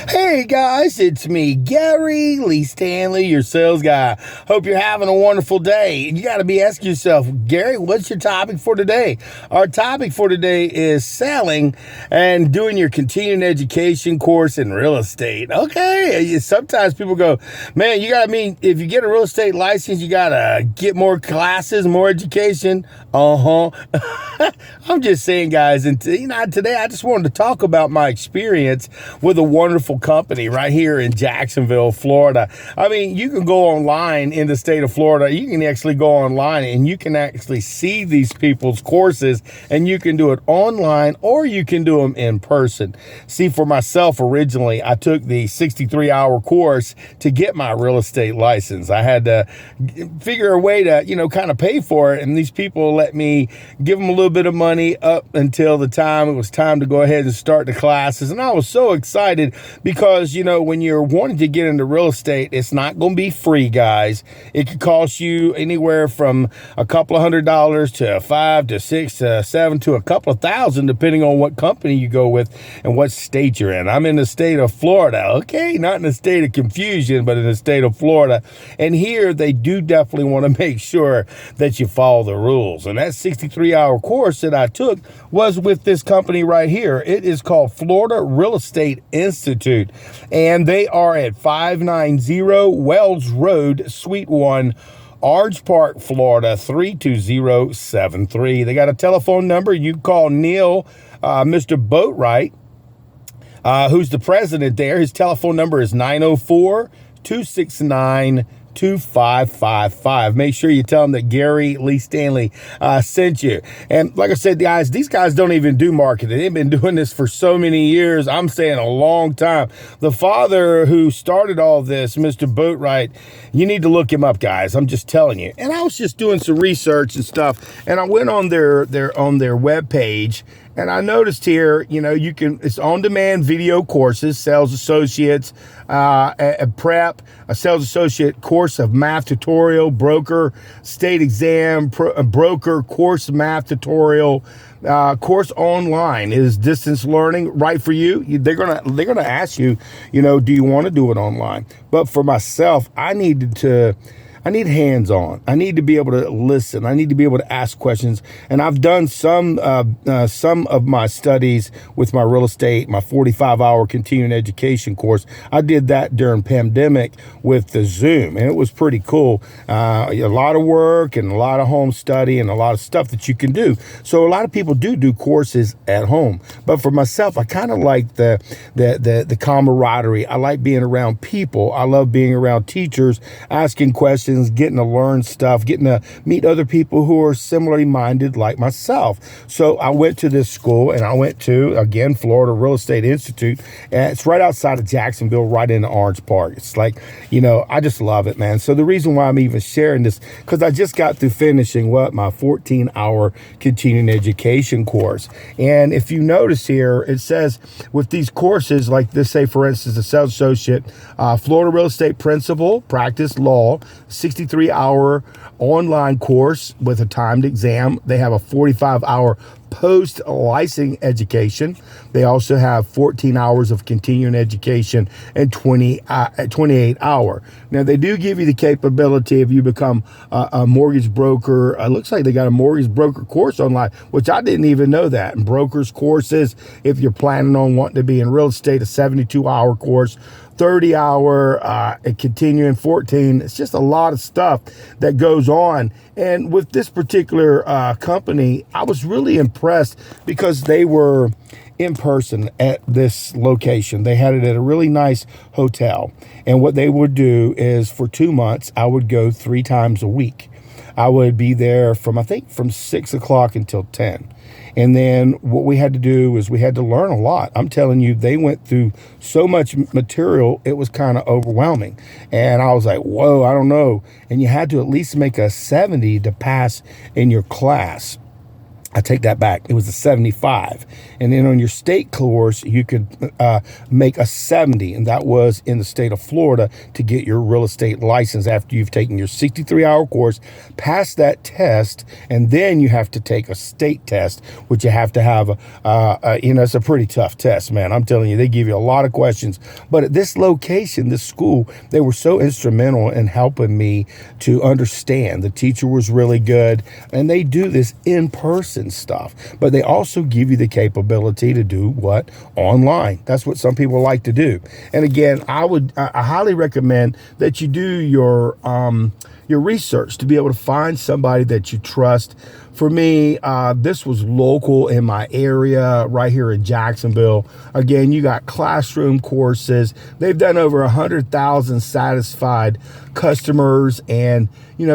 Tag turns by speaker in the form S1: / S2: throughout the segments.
S1: Hey guys, it's me, Gary Lee Stanley, your sales guy. Hope you're having a wonderful day. You got to be asking yourself, Gary, what's your topic for today? Our topic for today is selling and doing your continuing education course in real estate. Okay, sometimes people go, man, if you get a real estate license, you got to get more classes, more education. I'm just saying, guys, and today I just wanted to talk about my experience with a wonderful company right here in Jacksonville, Florida. I mean, you can go online in the state of Florida. You can actually go online and you can actually see these people's courses, and you can do it online or you can do them in person. See, for myself, originally, I took the 63-hour course to get my real estate license. I had to figure a way to, kind of pay for it, and these people let me give them a little bit of money up until the time it was time to go ahead and start the classes. And I was so excited because, when you're wanting to get into real estate, it's not going to be free, guys. It could cost you anywhere from a couple of $100s to $5 to $6 to $7 to a couple of thousand, depending on what company you go with and what state you're in. I'm in the state of Florida, okay? Not in the state of confusion, but in the state of Florida. And here they do definitely want to make sure that you follow the rules. And that 63-hour course that I took was with this company right here. It is called Florida Real Estate Institute, and they are at 590 Wells Road, Suite 1, Orange Park, Florida, 32073. They got a telephone number. You can call Neil, Mr. Boatwright, who's the president there. His telephone number is 904-269-2555. Make sure you tell them that Gary Lee Stanley sent you. And like I said, guys, these guys don't even do marketing. They've been doing this for so many years. I'm saying a long time. The father who started all this, Mr. Boatwright, you need to look him up, guys. I'm just telling you. And I was just doing some research and stuff, and I went on their webpage. And I noticed here, it's on-demand video courses, sales associates, prep, a sales associate course of math tutorial, broker, state exam, broker, course math tutorial, course online. Is distance learning right for you? They're gonna ask you, do you want to do it online? But for myself, I need hands-on. I need to be able to listen. I need to be able to ask questions. And I've done some of my studies with my real estate, my 45-hour continuing education course. I did that during pandemic with the Zoom, and it was pretty cool. A lot of work and a lot of home study and a lot of stuff that you can do. So a lot of people do courses at home. But for myself, I kind of like the camaraderie. I like being around people. I love being around teachers, asking questions, getting to learn stuff, getting to meet other people who are similarly minded like myself. So I went to this school, and I went to, again, Florida Real Estate Institute. And it's right outside of Jacksonville, right in Orange Park. It's like, I just love it, man. So the reason why I'm even sharing this, because I just got through finishing my 14-hour continuing education course. And if you notice here, it says with these courses, like this, say, for instance, a sales associate, Florida Real Estate Principal, Practice Law, 63-hour online course with a timed exam. They have a 45-hour post-licensing education. They also have 14 hours of continuing education and 28-hour. Now, they do give you the capability if you become a mortgage broker. It looks like they got a mortgage broker course online, which I didn't even know that. And brokers courses, if you're planning on wanting to be in real estate, a 72-hour course, 30-hour, continuing 14. It's just a lot of stuff that goes on. And with this particular company, I was really impressed because they were in person at this location. They had it at a really nice hotel. And what they would do is for 2 months, I would go 3 times a week. I would be there from 6 o'clock until 10. And then what we had to do is we had to learn a lot. I'm telling you, they went through so much material, it was kind of overwhelming. And I was like, whoa, I don't know. And you had to at least make a 70 to pass in your class. I take that back. It was a 75. And then on your state course, you could make a 70. And that was in the state of Florida to get your real estate license after you've taken your 63-hour course, pass that test, and then you have to take a state test, which you have to have, it's a pretty tough test, man. I'm telling you, they give you a lot of questions. But at this location, this school, they were so instrumental in helping me to understand. The teacher was really good, and they do this in person stuff, but they also give you the capability to do what? Online. That's what some people like to do. And again, I highly recommend that you do your research to be able to find somebody that you trust. For me, this was local in my area right here in Jacksonville. Again, you got classroom courses. They've done over 100,000 satisfied customers. And,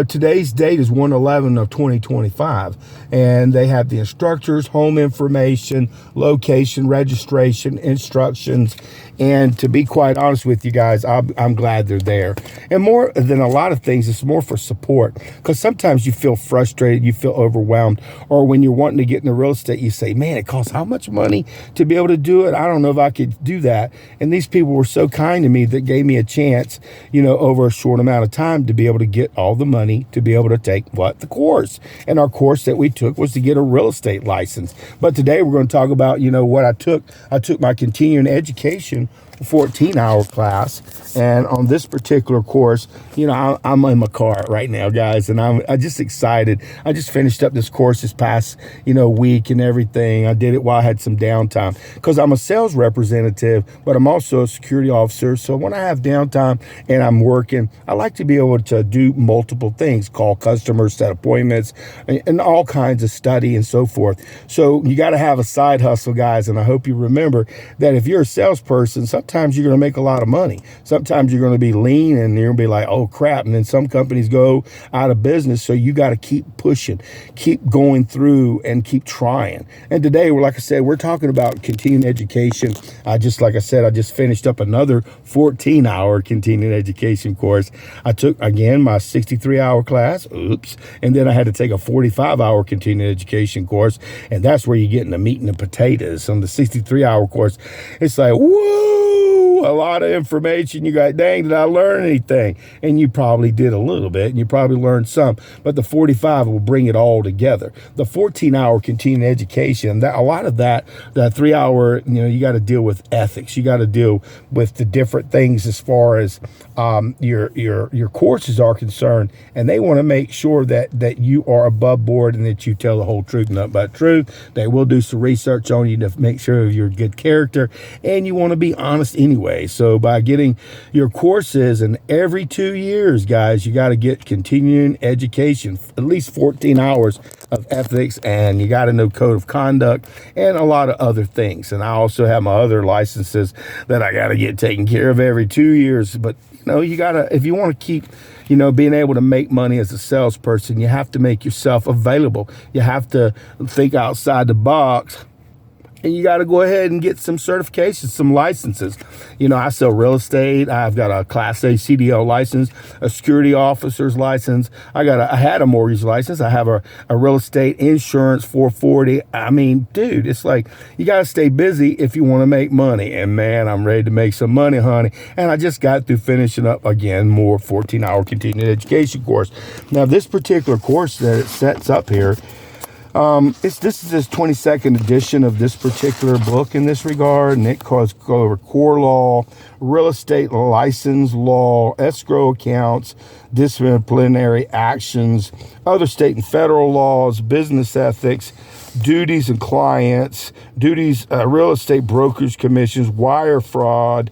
S1: today's date is 1/11 of 2025. And they have the instructors, home information, location, registration, instructions. And to be quite honest with you guys, I'm glad they're there. And more than a lot of things, it's more for support. Because sometimes you feel frustrated, you feel overwhelmed, or when you're wanting to get into real estate, you say, man, it costs how much money to be able to do it? I don't know if I could do that. And these people were so kind to me that gave me a chance, over a short amount of time to be able to get all the money to be able to take the course. And our course that we took was to get a real estate license. But today we're going to talk about, what I took. I took my continuing education 14-hour class, and on this particular course, I'm in my car right now, guys, and I'm just excited. I just finished up this course this past week and everything. I did it while I had some downtime because I'm a sales representative, but I'm also a security officer. So when I have downtime and I'm working, I like to be able to do multiple things: call customers, set appointments, and all kinds of study and so forth. So you got to have a side hustle, guys, and I hope you remember that if you're a salesperson, sometimes you're going to make a lot of money. Sometimes you're going to be lean and you're going to be like, oh crap. And then some companies go out of business. So you got to keep pushing, keep going through and keep trying. And today, like I said, we're talking about continuing education. Like I said, I just finished up another 14-hour continuing education course. I took, again, my 63-hour class. Oops. And then I had to take a 45-hour continuing education course. And that's where you get in the meat and the potatoes. On the 63-hour course, it's like, whoa, a lot of information. You got, dang, did I learn anything? And you probably did a little bit, and you probably learned some, but the 45 will bring it all together. The 14-hour continuing education, that a lot of that 3-hour, you got to deal with ethics. You got to deal with the different things as far as your courses are concerned, and they want to make sure that you are above board and that you tell the whole truth, nothing but truth. They will do some research on you to make sure you're a good character, and you want to be honest anyway. So by getting your courses, and every 2 years, guys, you got to get continuing education, at least 14 hours of ethics, and you got to know code of conduct and a lot of other things. And I also have my other licenses that I got to get taken care of every 2 years. But you got to, if you want to keep, being able to make money as a salesperson, you have to make yourself available. You have to think outside the box. And you got to go ahead and get some certifications, some licenses. I sell real estate. I've got a Class A CDL license, a security officer's license. I had a mortgage license. I have a real estate insurance 440. I mean, dude, it's like you got to stay busy if you want to make money. And man, I'm ready to make some money, honey. And I just got through finishing up again more 14-hour continuing education course. Now, this particular course that it sets up here, this is his 22nd edition of this particular book in this regard, and it calls over core law, real estate license law, escrow accounts, disciplinary actions, other state and federal laws, business ethics, duties and clients, duties, real estate brokers commissions, wire fraud,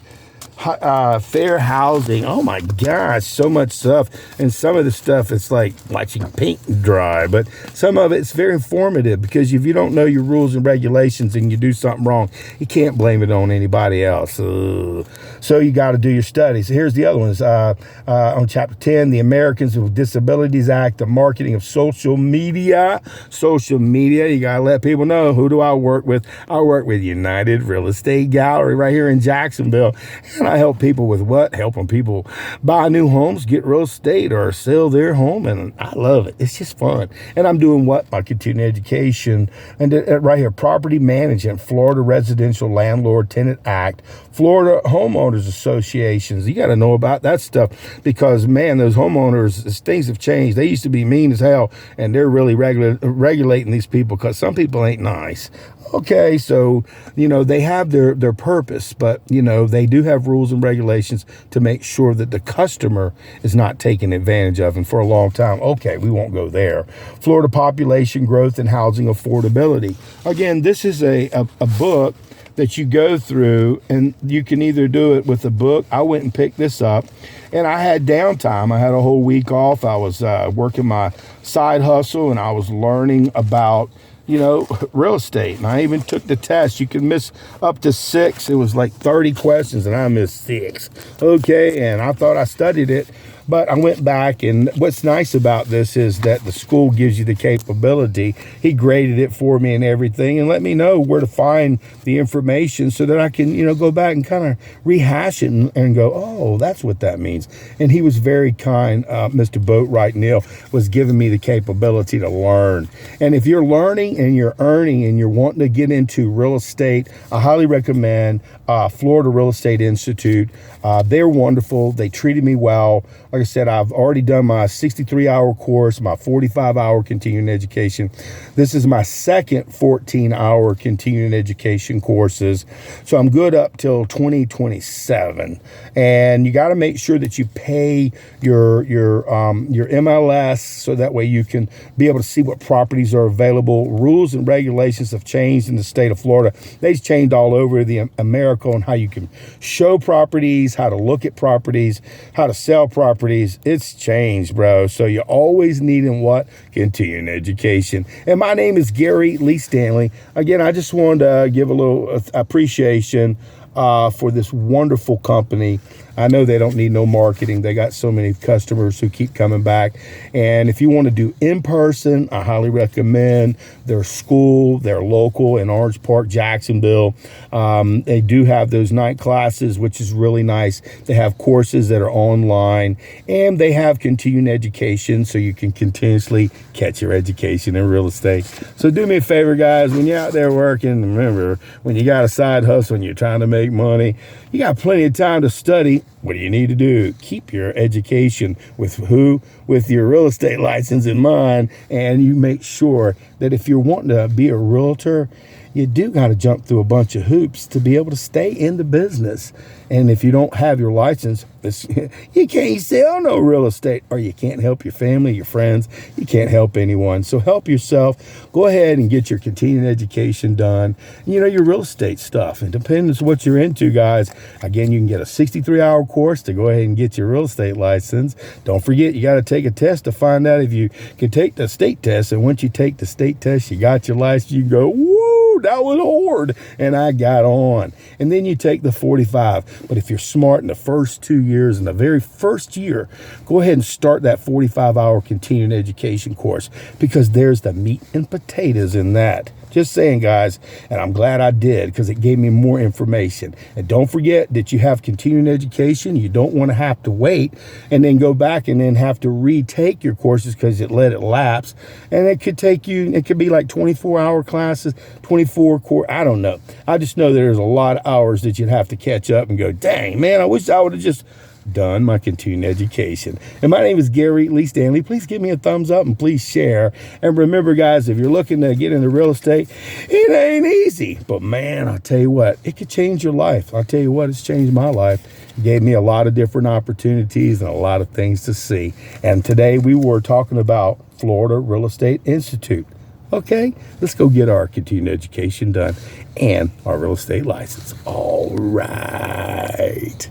S1: fair housing. Oh my gosh, so much stuff. And some of the stuff, it's like watching paint dry, but some of it's very informative, because if you don't know your rules and regulations and you do something wrong, you can't blame it on anybody else. So you got to do your studies. Here's the other ones. On chapter 10, the Americans with Disabilities Act, the marketing of social media. You got to let people know, who do I work with? I work with United Real Estate Gallery right here in Jacksonville. And I help people with what? Helping people buy new homes, get real estate, or sell their home. And I love it. It's just fun. And I'm doing what? My continuing education. And right here, property management, Florida Residential Landlord Tenant Act, Florida Homeowners Associations. You got to know about that stuff because, man, those homeowners, things have changed. They used to be mean as hell, and they're really regulating these people because some people ain't nice. Okay, so, they have their purpose, but, they do have rules and regulations to make sure that the customer is not taken advantage of. And for a long time, okay, we won't go there. Florida population growth and housing affordability. Again, this is a book that you go through, and you can either do it with a book. I went and picked this up, and I had downtime. I had a whole week off. I was working my side hustle, and I was learning about real estate. And I even took the test. You can miss up to 6. It was like 30 questions, and I missed 6. Okay, and I thought I studied it, but I went back, and what's nice about this is that the school gives you the capability. He graded it for me and everything, and let me know where to find the information so that I can, go back and kind of rehash it and go, oh, that's what that means. And he was very kind. Mr. Boatwright Neil was giving me the capability to learn. And if you're learning and you're earning and you're wanting to get into real estate, I highly recommend Florida Real Estate Institute. They're wonderful. They treated me well. Like I said, I've already done my 63-hour course, my 45-hour continuing education. This is my second 14-hour continuing education courses. So I'm good up till 2027. And you got to make sure that you pay your MLS so that way you can be able to see what properties are available. Rules and regulations have changed in the state of Florida. They've changed all over the America on how you can show properties, how to look at properties, how to sell properties. It's changed, bro. So you're always needing what? Continuing education. And my name is Gary Lee Stanley. Again, I just wanted to give a little appreciation for this wonderful company. I know they don't need no marketing. They got so many customers who keep coming back. And if you want to do in person, I highly recommend their school. They're local in Orange Park, Jacksonville. They do have those night classes, which is really nice. They have courses that are online, and they have continuing education, so you can continuously catch your education in real estate. So do me a favor, guys, when you're out there working, remember, when you got a side hustle and you're trying to make money, you got plenty of time to study. What do you need to do? Keep your education with who? With your real estate license in mind. And you make sure that if you're wanting to be a realtor, you do got to jump through a bunch of hoops to be able to stay in the business. And if you don't have your license, you can't sell no real estate, or you can't help your family, your friends. You can't help anyone. So help yourself. Go ahead and get your continuing education done. Your real estate stuff. It depends what you're into, guys. Again, you can get a 63-hour course to go ahead and get your real estate license. Don't forget, you got to take a test to find out if you can take the state test. And once you take the state test, you got your license, you go, woo, that was hard. And I got on. And then you take the 45. But if you're smart in the first 2 years, in the very first year, go ahead and start that 45-hour continuing education course, because there's the meat and potatoes in that. Just saying, guys, and I'm glad I did, because it gave me more information. And don't forget that you have continuing education. You don't want to have to wait and then go back and then have to retake your courses because it let it lapse. And it could take you, it could be like 24-hour classes, 24 course. I don't know. I just know there's a lot of hours that you'd have to catch up and go, dang, man, I wish I would have just done my continuing education. And my name is Gary Lee Stanley. Please give me a thumbs up and please share. And remember, guys, if you're looking to get into real estate, it ain't easy. But man, I'll tell you what, it could change your life. I'll tell you what, it's changed my life. It gave me a lot of different opportunities and a lot of things to see. And today we were talking about Florida Real Estate Institute. Okay, let's go get our continuing education done and our real estate license. All right.